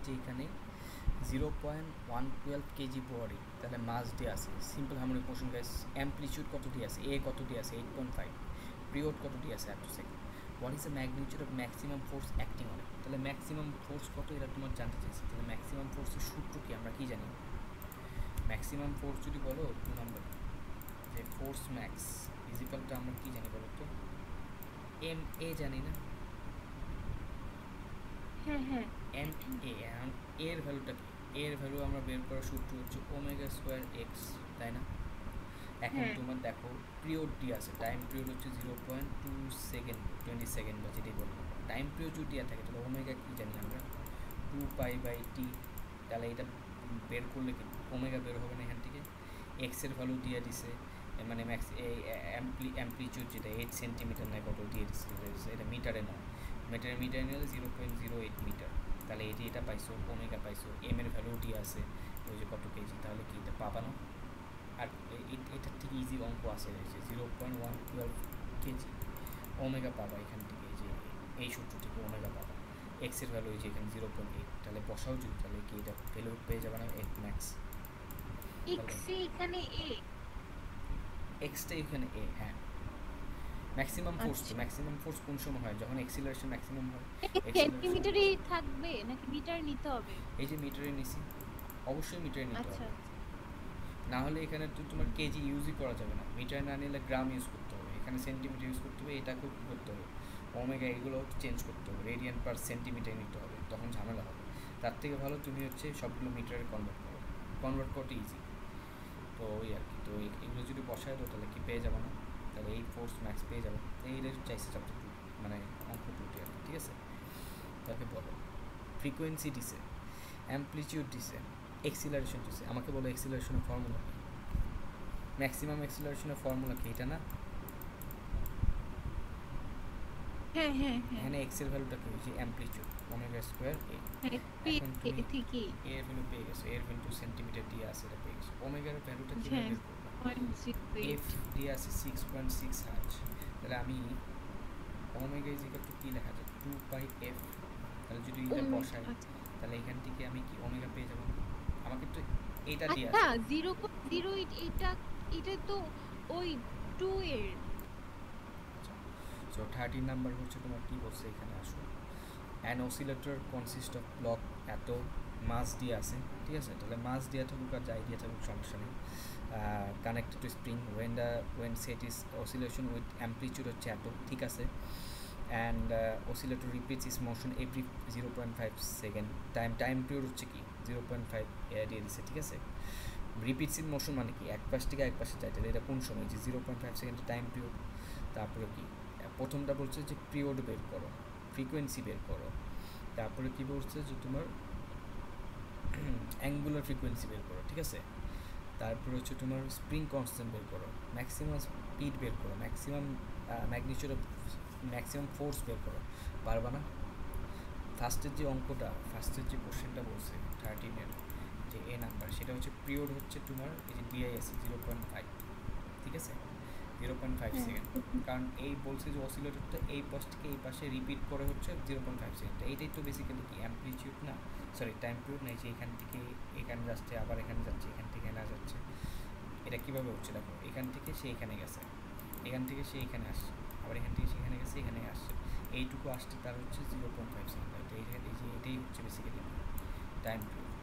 যে এখানে 0.112 KG body, তাহলে মাস দিয়ে আছে। Simple harmonic motion guys. Amplitude কত দিয়ে আছে? এ কত দিয়ে আছে? 8.5। পিরিয়ড কত দিয়ে আছে? Up to second. What is the magnitude of maximum force acting on it? তাহলে ম্যাক্সিমাম ফোর্স কত এটা তোমার জানতে চাইছে। তাহলে ম্যাক্সিমাম ফোর্সের সূত্র কি আমরা কি জানি? ম্যাক্সিমাম ফোর্স যদি বলো 2 নম্বর যে ফোর্স ম্যাক্স ইজিক্যালটা আমরা কি জানি বলো তো? এম এ জানি না? হ্যাঁ হ্যাঁ এম এ। এখন এর ভ্যালুটা কি? এর ভ্যালু আমরা বের করার সূত্র হচ্ছে ওমেগা স্কোয়ার এক্স, তাই না? এখন হ্যাঁ তোমার দেখো পিরিয়ড ডি আছে, টাইম পিরিয়ড হচ্ছে 0.2 সেকেন্ড, 20 সেকেন্ড বা যেটাই বলবো। টাইম পিরিয়ড যদি দেওয়া থাকে তাহলে ওমেগা কী জানি আমরা? 2π/t। তাহলে এটা বের করলে কি ওমেগা বের হবে না এখান থেকে? এক্সের ভ্যালু দিয়ে দিছে, মানে ম্যাক্স এই অ্যাম্পলিটিউড যেটা 8 সেন্টিমিটার না কত দিয়ে দিচ্ছে, এটা মিটারে নয়, মিটারে নিলে 0.08 মিটার। তাহলে এটা পাইছো, ওমেগা পাইছো, এম এর ভ্যালু দিয়ে আছে ওই যে কত কেজি, তাহলে কি এটা পাবা না? আর এটার থেকে ইজি অঙ্ক আছে যে 0.112 কেজি ওমেগা পাবা এখান থেকে, যে এই সূত্র থেকে ওমেগা পাবা। এক্সের ভ্যালু হয়েছে এখানে 0.8, তাহলে বসাও যদি তাহলে কি এটা ভ্যালু পেয়ে যাবে না 8 ম্যাক্স। এক্স এখানে এ। এক্সটা এখানে এ, হ্যাঁ। ম্যাক্সিমাম ফোর্স তো, আচ্ছা, ম্যাক্সিমাম ফোর্স কোন সময় হয়? যখন এক্সিলারেশন ম্যাক্সিমাম হয়। এক্সিলারেশন সেন্টিমিটারই থাকবে নাকি মিটার নিতে হবে? এই যে মিটারে নিছি, অবশ্যই মিটারে নিতে আচ্ছা হবে, না হলে এখানে তো তোমার কেজি ইউজই করা যাবে না। মিটার না নিলে গ্রাম ইউজ করতে হবে, এখানে সেন্টিমিটার ইউজ করতে হবে, এটাকেও কী করতে হবে? ওমেগা এগুলো চেঞ্জ করতে হবে, রেডিয়ান পার সেন্টিমিটার নিতে হবে, তখন ঝামেলা হবে। তার থেকে ভালো তুমি হচ্ছে সবগুলো মিটারে কনভার্ট করো, কনভার্ট করতে ইজি। তো ওই আর কি, তো এগুলো যদি বসায় দাও তাহলে কি পেয়ে যাবো না? তাহলে এই ফোর্স ম্যাক্স পেয়ে যাবো। এইটা চাইছে চ্যাপ্টার 2, মানে অঙ্ক 2টি আর কি, ঠিক আছে? তাকে বলো ফ্রিকোয়েন্সি দিছে, অ্যাম্পলিটিউড দিছে, এক্সিলারেশন দিছে। আমাকে বলো এক্সিলারেশনের ফর্মুলা কি? ম্যাক্সিমাম এক্সিলারেশনের ফর্মুলা কি? এটা না? হ্যাঁ হ্যাঁ হ্যাঁ এখানে এক্স এর ভ্যালুটা কি হয়েছে? অ্যাম্পলিটিউড ওমেগা স্কোয়ার এ। হ্যাঁ এখন তুমি ঠিকই। এর ভ্যালু পেয়ে গেছো, এর ভ্যালু সেন্টিমিটার দিয়ে আছে, এটা পেয়ে গেছো। ওমেগার ভ্যালুটা কীভাবে হ্যাঁ বের করবো? 0.08। এফ দিয়ে আছে 6.6 হার্জ। তাহলে আমি ওমেগা ইজ ইকুয়াল টু কী লেখা যায়? 2πf। তাহলে যদি এটা বসাই আচ্ছা তাহলে এখান থেকে আমি কি ওমেগা পেয়ে যাবো? আমাকে তো এটা দিয়ে আচ্ছা, আছে। 0.08 এটা, এটা তো ওই 2 এর। আচ্ছা, সো 13 নাম্বার হচ্ছে তোমার কী বলছে এখানে? আসো, an oscillator consist of block, এত মাস দিয়ে আছে, ঠিক আছে? তাহলে মাস দিয়ে থাকুক আর যাই দিয়ে থাকুক সমস্যা নেই। Connected to spring when set is oscillation with amplitude হচ্ছে এত, ঠিক আছে? And oscillator repeats its motion every 0.5 second. Time period হচ্ছে কি 0.5 দিয়ে দিচ্ছে, ঠিক আছে? রিপিটস ইন মোশন মানে কি এক পাশ থেকে এক পাশে যায়, তাহলে এটা কোন সময়? যে 0.5 সেকেন্ডের টাইম পিরিয়ড। তারপরে কি প্রথমটা বলছে যে পিরিয়ড বের করো, ফ্রিকোয়েন্সি বের করো। তারপরে কী বলছে যে তোমার অ্যাঙ্গুলার ফ্রিকোয়েন্সি বের করো, ঠিক আছে? তারপরে হচ্ছে তোমার স্প্রিং কনস্ট্যান্ট বের করো, ম্যাক্সিমাম স্পিড বের করো, maximum magnitude of maximum force বের করো। পারবা না? ফার্স্টের যে অঙ্কটা, ফার্স্টের যে কোশ্চেনটা বলছে 13-এর যে এ নাম্বার, সেটা হচ্ছে পিরিয়ড হচ্ছে তোমার এই যে ডিআইএস 0.5, ঠিক আছে? 0.5 সেকেন্ড। কারণ এই বলছে যে অসিলেটরটা এই পাশ থেকে এই পাশে রিপিট করে হচ্ছে 0.5 সেকেন্ড। এইটাই তো বেসিক্যালি কি অ্যাম্পলিটিউড না, সরি টাইম পিরিয়ড না। যে এখান থেকে এখানে যাচ্ছে, আবার এখানে যাচ্ছে, এখান থেকে না যাচ্ছে। এটা কীভাবে হচ্ছে দেখো, এখান থেকে সে এখানে গেছে, এখান থেকে সে এখানে আসছে, আবার এখান থেকে সে এখানে গেছে, এখানে আসছে। এইটুকু আসতে তার হচ্ছে 0.5 সেকেন্ড। তো এইখানে এই যে এটাই হচ্ছে basically time period.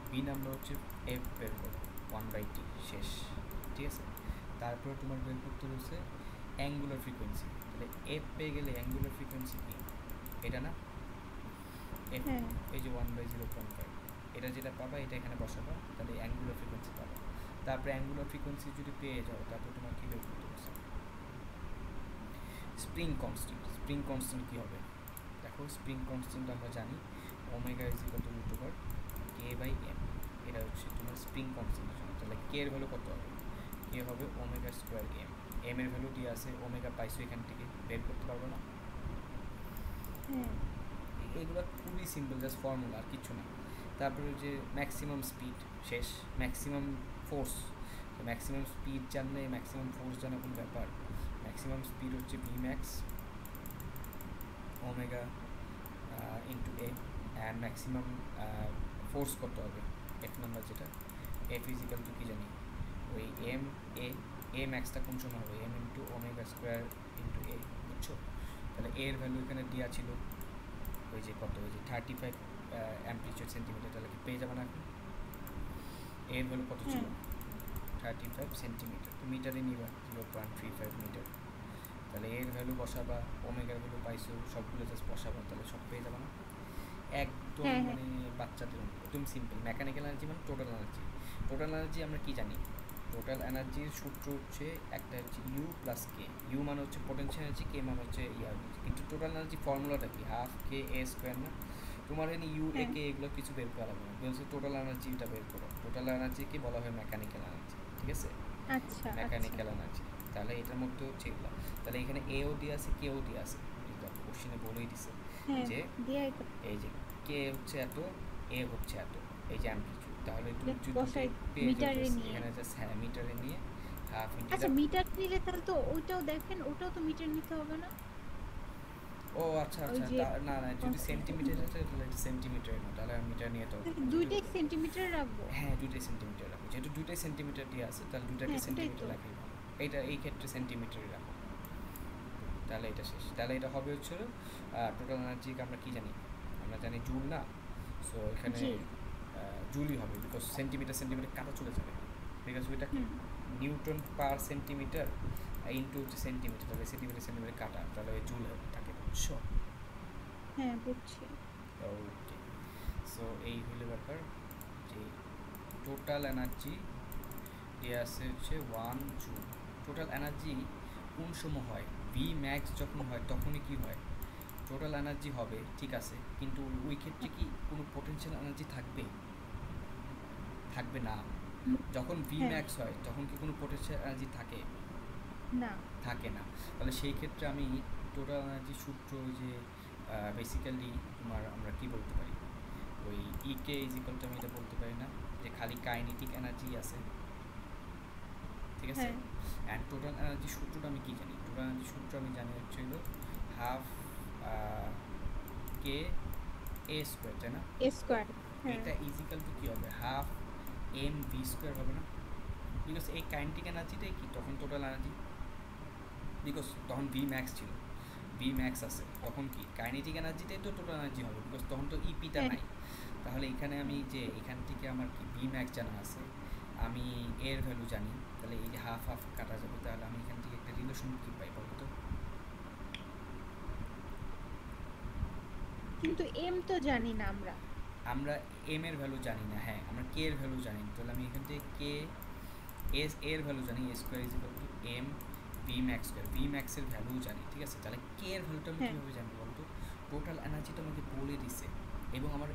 B number হচ্ছে এফ বের করো 1/t শেষ, ঠিক আছে? তারপরে তোমার বের করতে বলছে অ্যাঙ্গুলার ফ্রিকোয়েন্সি। তাহলে এফ পেয়ে গেলে অ্যাঙ্গুলার ফ্রিকোয়েন্সি কি? এটা না? এফ এই যে 1/0.5, এটা যেটা পাবা এটা এখানে বসাবা, তাহলে অ্যাঙ্গুলার ফ্রিকোয়েন্সি পাবা। তারপরে অ্যাঙ্গুলার ফ্রিকোয়েন্সি যদি পেয়ে যাও, তারপর তোমার কী বের করতে বলছে? Spring constant. স্প্রিং কনস্ট্যান্ট কী হবে দেখো, স্প্রিং কনস্ট্যান্ট আমরা জানি omega is equal two √k/m। এটা হচ্ছে তোমার স্প্রিং কনস্ট্যান্টের জন্য। তাহলে কে এর ভ্যালু কত হবে? কে হবে ওমেগা স্কোয়ার এম। এম এর ভ্যালু দিয়ে আছে, ওমেগা পাইছো এখান থেকে, বের করতে পারবো না? এগুলো খুবই সিম্পল, জাস্ট ফর্মুলা আর কিছু না। তারপরে যে ম্যাক্সিমাম স্পিড শেষ, ম্যাক্সিমাম ফোর্স। তো ম্যাক্সিমাম স্পিড জানলে ম্যাক্সিমাম ফোর্স জানা কোনো ব্যাপার? ম্যাক্সিমাম স্পিড হচ্ছে V max omega into A. And maximum force করতে হবে এফ নাম্বার যেটা, এফ ইজিক্যাল টু কী জানি ওই এম এ ম্যাক্সটা কোন সময় হবে M into omega square into A, বুঝছো? তাহলে এর ভ্যালু এখানে দেওয়া ছিল ওই যে কত, ওই যে 35 অ্যাম্প্লিটিউড সেন্টিমিটার, তাহলে কি পেয়ে যাবে না এখন? এর ভ্যালু কত ছিল? 35 সেন্টিমিটার, তো মিটারে নিবা 0.35 মিটার। তাহলে এর ভ্যালু বসাবা, ওমেগার ভ্যালু পাইছো, সবগুলো জাস্ট বসাবা, তাহলে সব পেয়ে যাবে না? একদম মানে বাচ্চাদের মতো, একদম সিম্পল। মেকানিক্যাল এনার্জি মানে টোটাল এনার্জি। টোটাল এনার্জি আমরা কি জানি? টোটাল এনার্জির সূত্র হচ্ছে একটা হচ্ছে ইউ প্লাস কে। ইউ মানে হচ্ছে পোটেনশিয়াল এনার্জি, কে মানে হচ্ছে ইয়ার এনার্জি। কিন্তু টোটাল এনার্জি ফর্মুলাটা কি? হাফ কে এ স্কোয়ার না? তোমার এখানে ইউ এ কে এগুলো কিছু বের করা লাগবে না, বলছে টোটাল এনার্জিটা বের করো। টোটাল এনার্জিকে বলা হয় মেকানিক্যাল এনার্জি, ঠিক আছে? আচ্ছা মেকানিক্যাল এনার্জি। তাহলে এটার মধ্যে হচ্ছে এগুলো। তাহলে এখানে এও দিয়ে আছে, কেও দিয়ে আছে, কোশ্চেনে বলেই দিছে যে এই যে কে হচ্ছে এত, এ হচ্ছে এত, এই যে অ্যাম্প্লিটিউড। তাহলে তুমি যদি পেয়ে যাবে এখানে জাস্ট হ্যাঁ মিটারে নিয়ে হাফ ইন্টু। আচ্ছা মিটার নিলে তাহলে তো ওইটাও দেখেন, ওটাও তো মিটার নিতে হবে না? ও আচ্ছা আচ্ছা, না না, যদি সেন্টিমিটার আছে তাহলে এটা সেন্টিমিটার না, তাহলে মিটার নিয়ে তো দুইটাই সেন্টিমিটার রাখবো। হ্যাঁ দুইটাই সেন্টিমিটার রাখবো, যেহেতু দুইটাই সেন্টিমিটার দিয়ে আছে তাহলে দুইটাকে সেন্টিমিটার রাখি। এইটা এই ক্ষেত্রে সেন্টিমিটারই রাখো, তাহলে এটা শেষ। তাহলে এটা হবে হচ্ছে টোটাল এনার্জিকে আমরা কি জানি? আমরা জানি জুল না? সো এখানে জুলই হবে, বিকজ সেন্টিমিটার সেন্টিমিটার কাটা চলে যাবে, বিকজ ওইটা কি নিউটন পার সেন্টিমিটার ইন্টু হচ্ছে সেন্টিমিটার, তাহলে সেন্টিমিটার সেন্টিমিটার কাটা, তাহলে ওই জুল থাকে, বুঝছো? হ্যাঁ বুঝছি। ওকে, সো এই হলো ব্যাপার যে টোটাল এনার্জি দেওয়া আছে হচ্ছে 1 জুল। টোটাল এনার্জি কোন সময় হয়? ভি ম্যাক্স যখন হয় তখনই কি হয়? টোটাল এনার্জি হবে, ঠিক আছে, কিন্তু ওই ক্ষেত্রে কি কোনো পোটেনশিয়াল এনার্জি থাকবে? থাকবে না। যখন ভি ম্যাক্স হয় তখন কি কোনো পোটেনশিয়াল এনার্জি থাকে? না, থাকে না। তাহলে সেই ক্ষেত্রে আমি টোটাল এনার্জি সূত্র যে বেসিক্যালি তোমার আমরা কি বলতে পারি, ওই ইকে ইজ ইকুয়াল টু, আমি এটা বলতে পারি না যে খালি কাইনেটিক এনার্জি আছে, ঠিক আছে? অ্যান্ড টোটাল এনার্জি সূত্রটা আমি কী জানি? টোটাল এনার্জি সূত্র আমি জানি হচ্ছে হলো হাফ কে এ স্কোয়ার, তাই না? A square. এটা ইজিক্যাল টু কী হবে? হাফ এম ভি স্কোয়ার হবে না? বিকজ এই কাইনেটিক এনার্জিটাই কি তখন টোটাল এনার্জি, বিকজ তখন ভি ম্যাক্স ছিল, ভি ম্যাক্স আছে, তখন কি কাইনেটিক এনার্জিটাই তো টোটাল এনার্জি হবে, বিকজ তখন তো ইপিটা নাই। তাহলে এখানে আমি যে এখান থেকে আমার কি ভি ম্যাক্স জানা আছে, আমি এর ভ্যালু জানি, তাহলে এই যে হাফ হাফ কাটা যাবে, তাহলে আমি এখান থেকে একটা রিলেশন কি পাই বলতো তো? কিন্তু এম তো জানি না আমরা। আমরা এম এর ভ্যালু জানি না, হ্যাঁ আমরা কে এর ভ্যালু জানি, তাহলে আমি এখান থেকে কে এস এর ভ্যালু জানি, A square is equal to M V max square, V ম্যাক্সের ভ্যালু জানি, ঠিক আছে? তাহলে কে এর ভ্যালুটা আমি কীভাবে জানবো বলতো? টোটাল এনার্জিটা আমাকে বলে দিছে এবং আমার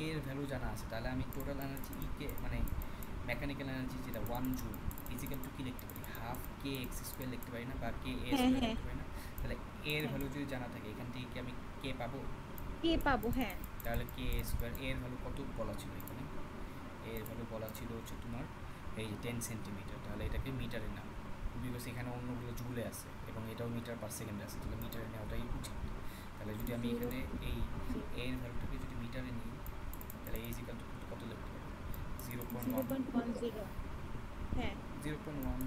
এর ভ্যালু জানা আছে, তাহলে আমি টোটাল এনার্জি ইকে মানে মেকানিক্যাল এনার্জি যেটা 1 জুল ইজিক্যাল টু কি লিখতে পারি? হাফ কে এক্স স্কোয়ার লিখতে পারি না, বা কে এ স্কোয়ার লিখতে পারি না? তাহলে এর ভ্যালু যদি জানা থাকে এখান থেকে কি আমি কে পাবো? কে পাবো, হ্যাঁ। তাহলে কে স্কোয়ার এর ভ্যালু কত বলা ছিল এখানে? এর ভ্যালু বলা ছিল হচ্ছে তোমার এই 10 সেন্টিমিটার, তাহলে এটাকে মিটারে নাও, বিকজ এখানে অন্যগুলো জুলে আছে এবং এটাও মিটার পার সেকেন্ডে আছে, তাহলে মিটারে নেওয়াটাই উচিত। তাহলে যদি আমি এখানে এই এর ভ্যালুটাকে যদি মিটারে নিই, তাহলে এই ইজিক্যাল টু কত লিখতে পারি? 0.10। হ্যাঁ 0.1,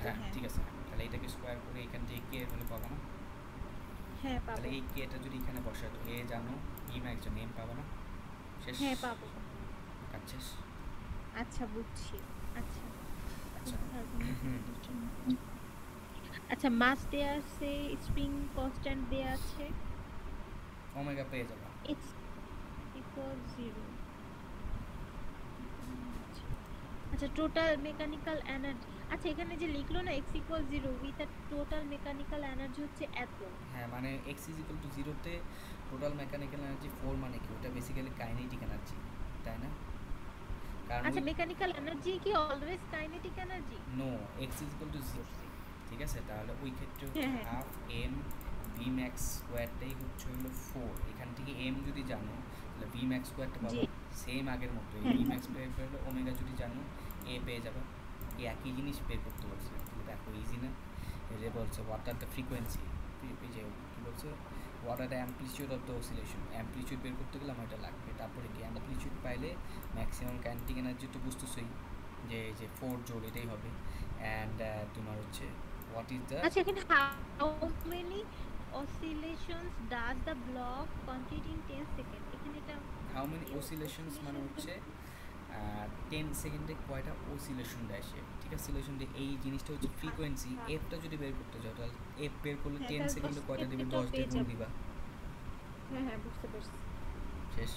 হ্যাঁ ঠিক আছে। তাহলে এটাকে স্কোয়ার করে এখান থেকে কে এর ভ্যালু পাবো না? হ্যাঁ পাবো। তাহলে এই কেটা যদি এখানে বসায় তো এ জানো, ই ম্যাক্স জানো, এম পাবো না? শেষ? হ্যাঁ পাবো। কাজ শেষ। আচ্ছা বুঝছি। আচ্ছা আচ্ছা আচ্ছা, মাস দেয়া আছে, স্প্রিং কনস্ট্যান্ট দেয়া আছে, ওমেগা পেয়ে যাবা, x ইকুয়াল 0। আচ্ছা টোটাল মেকানিক্যাল এনার্জি, আচ্ছা এখানে যে লিখলো না x equal 0 with a total mechanical energy হচ্ছে এত। হ্যাঁ মানে x ইজ ইকুয়াল টু 0 তে টোটাল মেকানিক্যাল এনার্জি 4 মানে কি? ওটা বেসিক্যালি কাইনেটিক এনার্জি, তাই না? কারণ আচ্ছা মেকানিক্যাল এনার্জি কি always kinetic energy? No, x is equal to 0, ঠিক আছে? তাহলে ওই ক্ষেত্রে হচ্ছে হাফ এম ভি ম্যাক্স স্কোয়ারটাই হচ্ছে হলো 4, এখান থেকে এম যদি জানো তাহলে ভি ম্যাক্স স্কোয়ারটা পাবো সেম আগের মতো, এই ভি ম্যাক্স স্কোয়ার হলো ওমেগা যদি জানো এ পেয়ে যাবে, এই একই জিনিস বের করতে বলছে, দেখো ইজি না? এটা বলছে হোয়াট আর দ্য ফ্রিকোয়েন্সি, এই যে কী বলছে what are the amplitude of the oscillation, amplitude বের করতে গেলে আমার এটা লাগবে। তারপরে কি অ্যাম্পলিটিউড পাইলে ম্যাক্সিমাম কাইনেটিক এনার্জি তো বুঝতেছই যে 4 জোল এটাই হবে। অ্যান্ড তোমার হচ্ছে হোয়াট ইজ দ্য, আচ্ছা এখানে how many oscillations does the block complete in 10 second, এখানে এটা হাউ মেনি অসিলেশনস মানে হচ্ছে 10 সেকেন্ডে কয়টা অসিলেশন দেয় সে, ঠিক আছে? অসিলেশন দিয়ে এই জিনিসটা হচ্ছে ফ্রিকোয়েন্সি, এফটা যদি বের করতে চাও তাহলে এফ বের করলে 10 সেকেন্ডে কয়টা দিবে, 10 দিয়ে গুণ দিবা, হ্যাঁ হ্যাঁ বুঝতে পারছি। শেষ।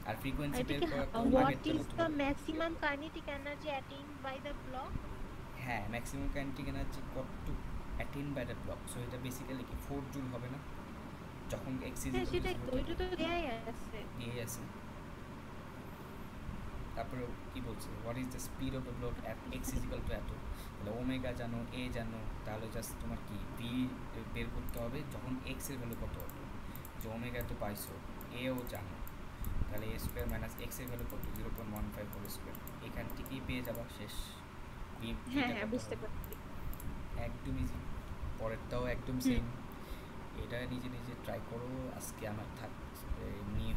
আর ফ্রিকোয়েন্সি বের এটাকে করার তো হোয়াট আগেরটার ইজ মতো দ্য না। Maximum kinetic energy attained by the block? হ্যাঁ, ম্যাক্সিমাম কাইনেটিক এনার্জি কতটুকু attain by the block, so এটা বেসিক্যালি কি 4 জুল হবে না যখন এক্স ইজ হ্যাঁ ইকুয়াল সেটাই টু তো, ওইটা তো দেয়াই আছে। দিয়ে আছে। তারপরে কি বলছে, what is the speed of the block at x is equal two এত, তাহলে ওমেগা জানো, এ জানো, তাহলে জাস্ট তোমার কি ভি বের করতে হবে যখন এক্স এর ভ্যালু কত হতো, যে ওমেগা তো পাইছো, এও জানো, তাহলে এ স্কোয়ার মাইনাস এক্স এর ভ্যালু কত, 0.15 হোল স্কোয়ার, এখান থেকেই পেয়ে যাবা শেষ। হ্যাঁ হ্যাঁ বুঝতে পারছি। একদম ইজি, পরেরটাও একদম সেম। এটা নিজে নিজে ট্রাই করো, আজকে আমার থাক নিয়ে